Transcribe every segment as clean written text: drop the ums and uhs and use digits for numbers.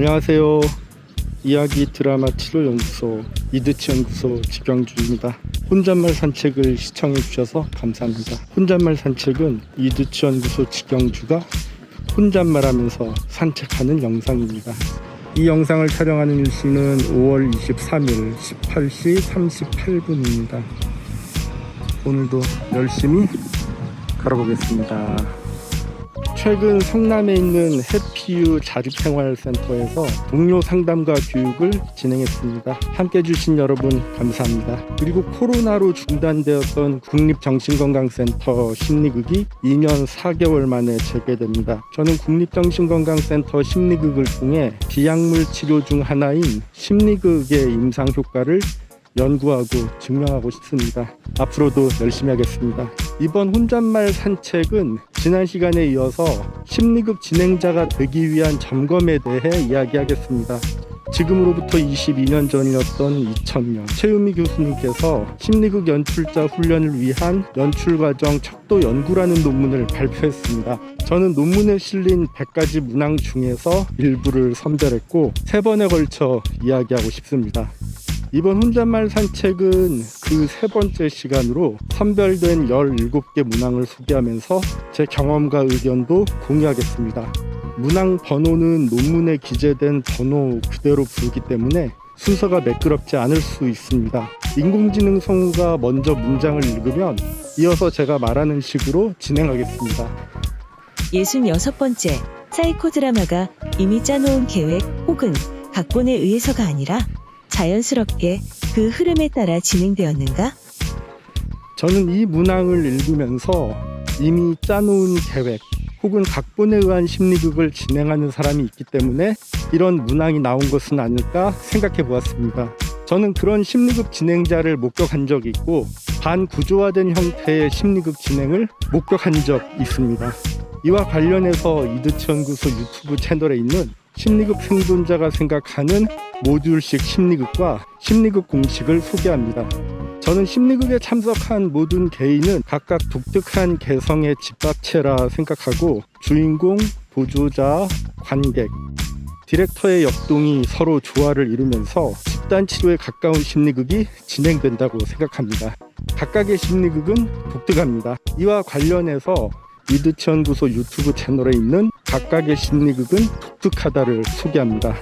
안녕하세요. 이야기 드라마 치료연구소 이드치연구소 지경주입니다. 혼잣말 산책을 시청해 주셔서 감사합니다. 혼잣말 산책은 이드치연구소 지경주가 혼잣말하면서 산책하는 영상입니다. 이 영상을 촬영하는 일시는 5월 23일 18시 38분입니다. 오늘도 열심히 걸어보겠습니다. 최근 성남에 있는 해피유 자립생활센터에서 동료 상담과 교육을 진행했습니다. 함께 해주신 여러분 감사합니다. 그리고 코로나로 중단되었던 국립정신건강센터 심리극이 2년 4개월 만에 재개됩니다. 저는 국립정신건강센터 심리극을 통해 비약물 치료 중 하나인 심리극의 임상 효과를 연구하고 증명하고 싶습니다. 앞으로도 열심히 하겠습니다. 이번 혼잣말 산책은 지난 시간에 이어서 심리극 진행자가 되기 위한 점검에 대해 이야기하겠습니다. 지금으로부터 22년 전이었던 2000년 최은미 교수님께서 심리극 연출자 훈련을 위한 연출과정 척도 연구라는 논문을 발표했습니다. 저는 논문에 실린 100가지 문항 중에서 일부를 선별했고 3번에 걸쳐 이야기하고 싶습니다. 이번 혼잣말 산책은 그 3번째 시간으로 선별된 17개 문항을 소개하면서 제 경험과 의견도 공유하겠습니다. 문항 번호는 논문에 기재된 번호 그대로 부르기 때문에 순서가 매끄럽지 않을 수 있습니다. 인공지능 성우가 먼저 문장을 읽으면 이어서 제가 말하는 식으로 진행하겠습니다. 66번째, 사이코 드라마가 이미 짜놓은 계획 혹은 각본에 의해서가 아니라 자연스럽게 그 흐름에 따라 진행되었는가? 저는 이 문항을 읽으면서 이미 짜놓은 계획 혹은 각본에 의한 심리극을 진행하는 사람이 있기 때문에 이런 문항이 나온 것은 아닐까 생각해 보았습니다. 저는 그런 심리극 진행자를 목격한 적이 있고 반구조화된 형태의 심리극 진행을 목격한 적 있습니다. 이와 관련해서 이드치연구소 유튜브 채널에 있는 심리극 생존자가 생각하는 모듈식 심리극과 심리극 공식을 소개합니다. 저는 심리극에 참석한 모든 개인은 각각 독특한 개성의 집합체라 생각하고 주인공, 보조자, 관객, 디렉터의 역동이 서로 조화를 이루면서 집단 치료에 가까운 심리극이 진행된다고 생각합니다. 각각의 심리극은 독특합니다. 이와 관련해서 이드치연구소 유튜브 채널에 있는 각각의 심리극은 독특하다를 소개합니다.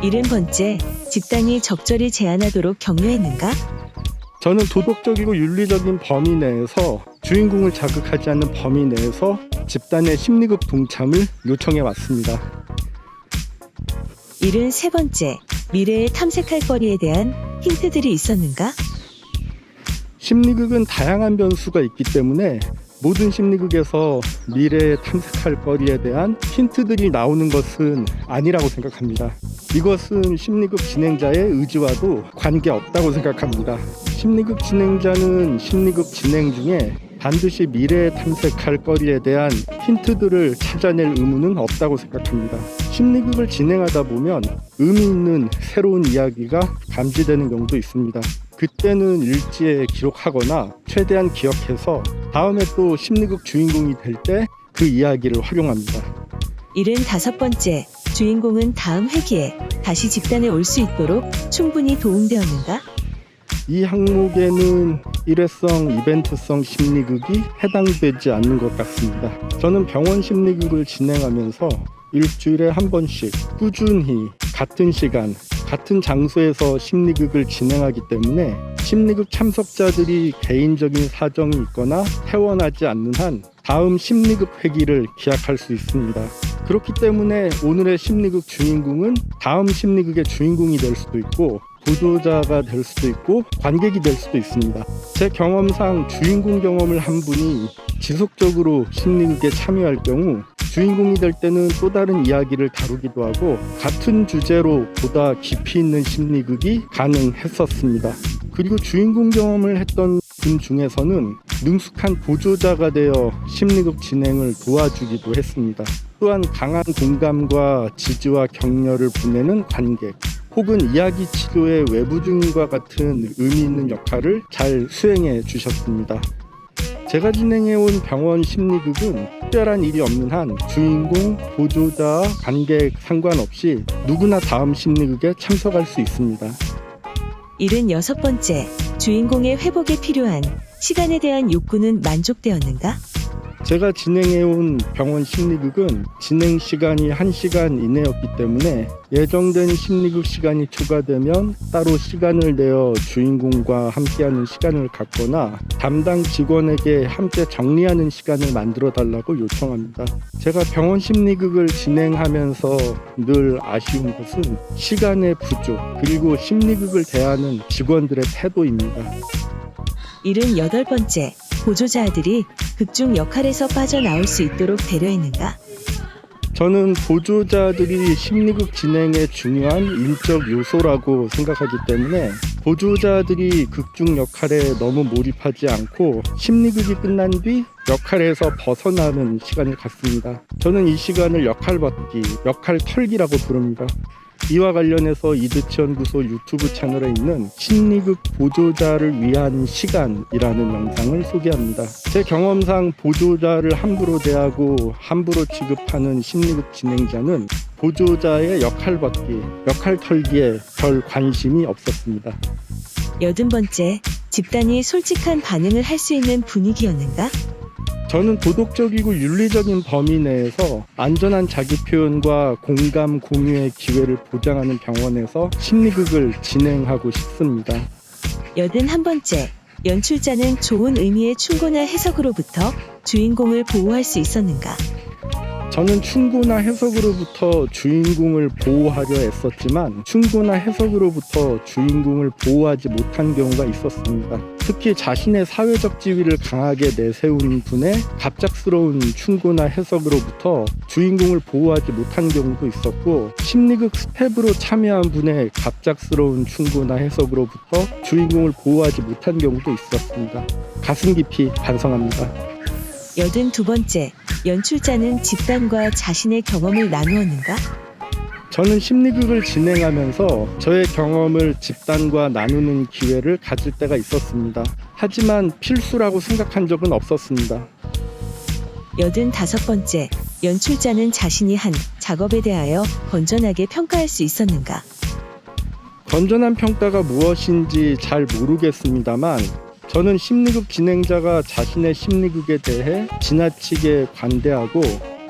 70번째, 집단이 적절히 제한하도록 격려했는가? 저는 도덕적이고 윤리적인 범위 내에서 주인공을 자극하지 않는 범위 내에서 집단의 심리극 동참을 요청해 왔습니다. 73번째, 미래에 탐색할 거리에 대한 힌트들이 있었는가? 심리극은 다양한 변수가 있기 때문에 모든 심리극에서 미래에 탐색할 거리에 대한 힌트들이 나오는 것은 아니라고 생각합니다. 이것은 심리극 진행자의 의지와도 관계없다고 생각합니다. 심리극 진행자는 심리극 진행 중에 반드시 미래에 탐색할 거리에 대한 힌트들을 찾아낼 의무는 없다고 생각합니다. 심리극을 진행하다 보면 의미 있는 새로운 이야기가 감지되는 경우도 있습니다. 그때는 일지에 기록하거나 최대한 기억해서 다음에 또 심리극 주인공이 될 때 그 이야기를 활용합니다. 75번째, 주인공은 다음 회기에 다시 집단에 올 수 있도록 충분히 도움되었는가? 이 항목에는 일회성, 이벤트성 심리극이 해당되지 않는 것 같습니다. 저는 병원 심리극을 진행하면서 일주일에 한 번씩 꾸준히 같은 시간, 같은 장소에서 심리극을 진행하기 때문에 심리극 참석자들이 개인적인 사정이 있거나 퇴원하지 않는 한 다음 심리극 회기를 기약할 수 있습니다. 그렇기 때문에 오늘의 심리극 주인공은 다음 심리극의 주인공이 될 수도 있고 보조자가 될 수도 있고 관객이 될 수도 있습니다. 제 경험상 주인공 경험을 한 분이 지속적으로 심리극에 참여할 경우 주인공이 될 때는 또 다른 이야기를 다루기도 하고 같은 주제로 보다 깊이 있는 심리극이 가능했었습니다. 그리고 주인공 경험을 했던 분 중에서는 능숙한 보조자가 되어 심리극 진행을 도와주기도 했습니다. 또한 강한 공감과 지지와 격려를 보내는 관객 혹은 이야기 치료의 외부 증인과 같은 의미 있는 역할을 잘 수행해 주셨습니다. 제가 진행해온 병원 심리극은 특별한 일이 없는 한 주인공, 보조자, 관객 상관없이 누구나 다음 심리극에 참석할 수 있습니다. 76번째, 주인공의 회복에 필요한 시간에 대한 욕구는 만족되었는가? 제가 진행해온 병원 심리극은 진행 시간이 1시간 이내였기 때문에 예정된 심리극 시간이 초과되면 따로 시간을 내어 주인공과 함께하는 시간을 갖거나 담당 직원에게 함께 정리하는 시간을 만들어 달라고 요청합니다. 제가 병원 심리극을 진행하면서 늘 아쉬운 것은 시간의 부족, 그리고 심리극을 대하는 직원들의 태도입니다. 78번째, 보조자들이 극중 역할에서 빠져나올 수 있도록 배려했는가? 저는 보조자들이 심리극 진행에 중요한 인적 요소라고 생각하기 때문에 보조자들이 극중 역할에 너무 몰입하지 않고 심리극이 끝난 뒤 역할에서 벗어나는 시간을 갖습니다. 저는 이 시간을 역할 벗기, 역할 털기라고 부릅니다. 이와 관련해서 이드치연구소 유튜브 채널에 있는 심리극 보조자를 위한 시간이라는 영상을 소개합니다. 제 경험상 보조자를 함부로 대하고 함부로 취급하는 심리극 진행자는 보조자의 역할 벗기, 역할 털기에 별 관심이 없었습니다. 80번째, 집단이 솔직한 반응을 할 수 있는 분위기였는가? 저는 도덕적이고 윤리적인 범위 내에서 안전한 자기 표현과 공감, 공유의 기회를 보장하는 병원에서 심리극을 진행하고 싶습니다. 81번째, 연출자는 좋은 의미의 충고나 해석으로부터 주인공을 보호할 수 있었는가? 저는 충고나 해석으로부터 주인공을 보호하려 애썼지만 충고나 해석으로부터 주인공을 보호하지 못한 경우가 있었습니다. 특히 자신의 사회적 지위를 강하게 내세운 분의 갑작스러운 충고나 해석으로부터 주인공을 보호하지 못한 경우도 있었고, 심리극 스텝으로 참여한 분의 갑작스러운 충고나 해석으로부터 주인공을 보호하지 못한 경우도 있었습니다. 가슴 깊이 반성합니다. 82번째, 연출자는 집단과 자신의 경험을 나누었는가? 저는 심리극을 진행하면서 저의 경험을 집단과 나누는 기회를 가질 때가 있었습니다. 하지만 필수라고 생각한 적은 없었습니다. 85번째, 연출자는 자신이 한 작업에 대하여 건전하게 평가할 수 있었는가? 건전한 평가가 무엇인지 잘 모르겠습니다만 저는 심리극 진행자가 자신의 심리극에 대해 지나치게 관대하고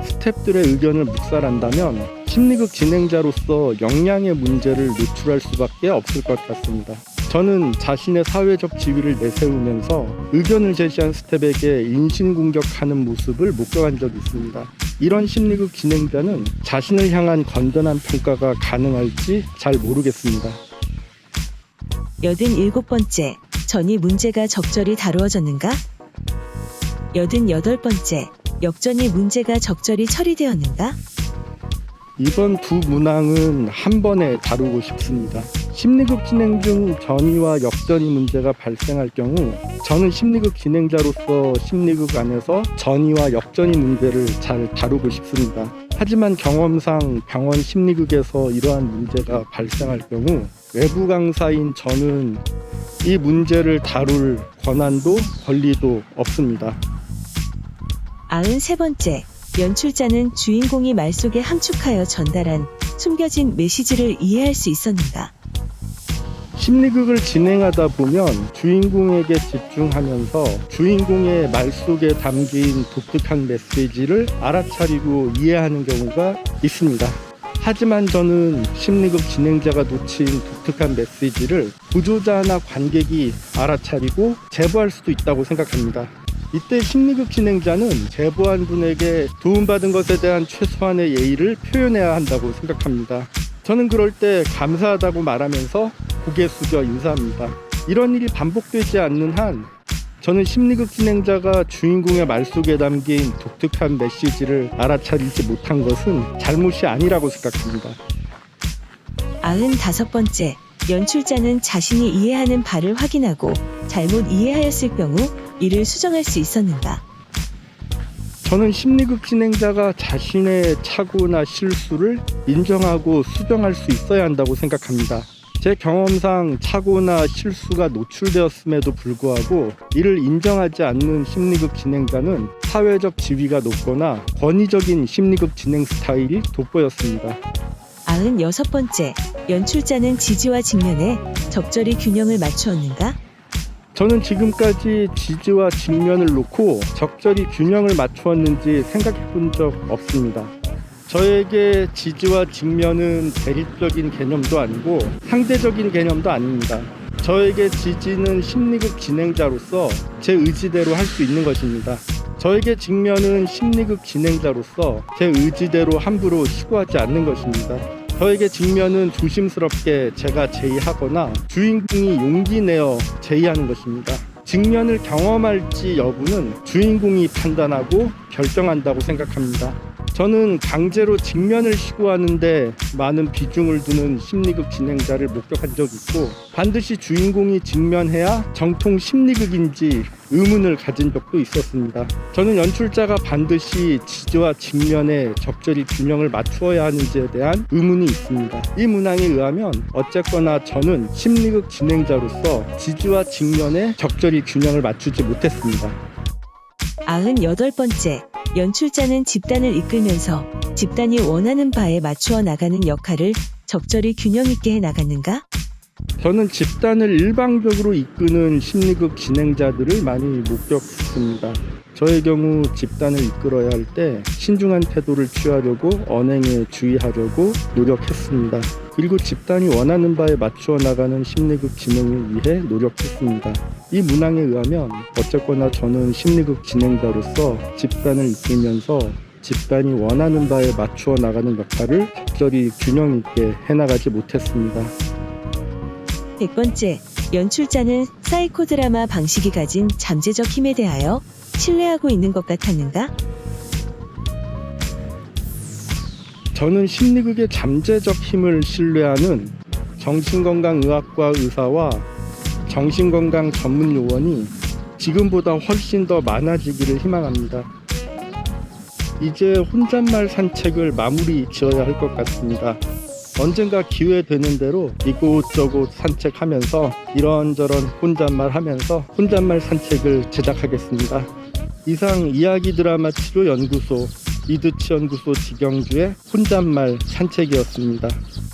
스태프들의 의견을 묵살한다면 심리극 진행자로서 역량의 문제를 노출할 수밖에 없을 것 같습니다. 저는 자신의 사회적 지위를 내세우면서 의견을 제시한 스태프에게 인신공격하는 모습을 목격한 적이 있습니다. 이런 심리극 진행자는 자신을 향한 건전한 평가가 가능할지 잘 모르겠습니다. 87번째, 전이 문제가 적절히 다루어졌는가? 88번째, 역전이 문제가 적절히 처리되었는가? 이번 두 문항은 한 번에 다루고 싶습니다. 심리극 진행 중 전이와 역전이 문제가 발생할 경우 저는 심리극 진행자로서 심리극 안에서 전이와 역전이 문제를 잘 다루고 싶습니다. 하지만 경험상 병원 심리극에서 이러한 문제가 발생할 경우 외부 강사인 저는 이 문제를 다룰 권한도 권리도 없습니다. 93번째, 연출자는 주인공이 말 속에 함축하여 전달한 숨겨진 메시지를 이해할 수 있었는가? 심리극을 진행하다 보면 주인공에게 집중하면서 주인공의 말 속에 담긴 독특한 메시지를 알아차리고 이해하는 경우가 있습니다. 하지만 저는 심리극 진행자가 놓친 독특한 메시지를 보조자나 관객이 알아차리고 제보할 수도 있다고 생각합니다. 이때 심리극 진행자는 제보한 분에게 도움받은 것에 대한 최소한의 예의를 표현해야 한다고 생각합니다. 저는 그럴 때 감사하다고 말하면서 고개 숙여 인사합니다. 이런 일이 반복되지 않는 한 저는 심리극 진행자가 주인공의 말 속에 담긴 독특한 메시지를 알아차리지 못한 것은 잘못이 아니라고 생각합니다. 95번째, 연출자는 자신이 이해하는 바를 확인하고 잘못 이해하였을 경우 이를 수정할 수 있었는가? 저는 심리극 진행자가 자신의 착오나 실수를 인정하고 수정할 수 있어야 한다고 생각합니다. 제 경험상 착오나 실수가 노출되었음에도 불구하고 이를 인정하지 않는 심리극 진행자는 사회적 지위가 높거나 권위적인 심리극 진행 스타일이 돋보였습니다. 96번째, 연출자는 지지와 직면에 적절히 균형을 맞추었는가? 저는 지금까지 지지와 직면을 놓고 적절히 균형을 맞추었는지 생각해 본 적 없습니다. 저에게 지지와 직면은 대립적인 개념도 아니고 상대적인 개념도 아닙니다. 저에게 지지는 심리극 진행자로서 제 의지대로 할 수 있는 것입니다. 저에게 직면은 심리극 진행자로서 제 의지대로 함부로 시구하지 않는 것입니다. 저에게 직면은 조심스럽게 제가 제의하거나 주인공이 용기 내어 제의하는 것입니다. 직면을 경험할지 여부는 주인공이 판단하고 결정한다고 생각합니다. 저는 강제로 직면을 시구하는데 많은 비중을 두는 심리극 진행자를 목격한 적이 있고 반드시 주인공이 직면해야 정통 심리극인지 의문을 가진 적도 있었습니다. 저는 연출자가 반드시 지지와 직면에 적절히 균형을 맞추어야 하는지에 대한 의문이 있습니다. 이 문항에 의하면 어쨌거나 저는 심리극 진행자로서 지지와 직면에 적절히 균형을 맞추지 못했습니다. 98번째, 연출자는 집단을 이끌면서 집단이 원하는 바에 맞추어 나가는 역할을 적절히 균형 있게 해 나갔는가? 저는 집단을 일방적으로 이끄는 심리극 진행자들을 많이 목격했습니다. 저의 경우 집단을 이끌어야 할 때 신중한 태도를 취하려고 언행에 주의하려고 노력했습니다. 그리고 집단이 원하는 바에 맞추어 나가는 심리극 진행을 위해 노력했습니다. 이 문항에 의하면 어쨌거나 저는 심리극 진행자로서 집단을 이끌면서 집단이 원하는 바에 맞추어 나가는 역할을 적절히 균형 있게 해나가지 못했습니다. 100번째, 연출자는 사이코 드라마 방식이 가진 잠재적 힘에 대하여 신뢰하고 있는 것 같았는가? 저는 심리극의 잠재적 힘을 신뢰하는 정신건강의학과 의사와 정신건강 전문 요원이 지금보다 훨씬 더 많아지기를 희망합니다. 이제 혼잣말 산책을 마무리 지어야 할 것 같습니다. 언젠가 기회 되는 대로 이곳저곳 산책하면서 이런저런 혼잣말 하면서 혼잣말 산책을 제작하겠습니다. 이상 이야기 드라마 치료 연구소 이드치 연구소 직영주의 혼잣말 산책이었습니다.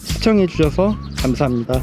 시청해 주셔서 감사합니다.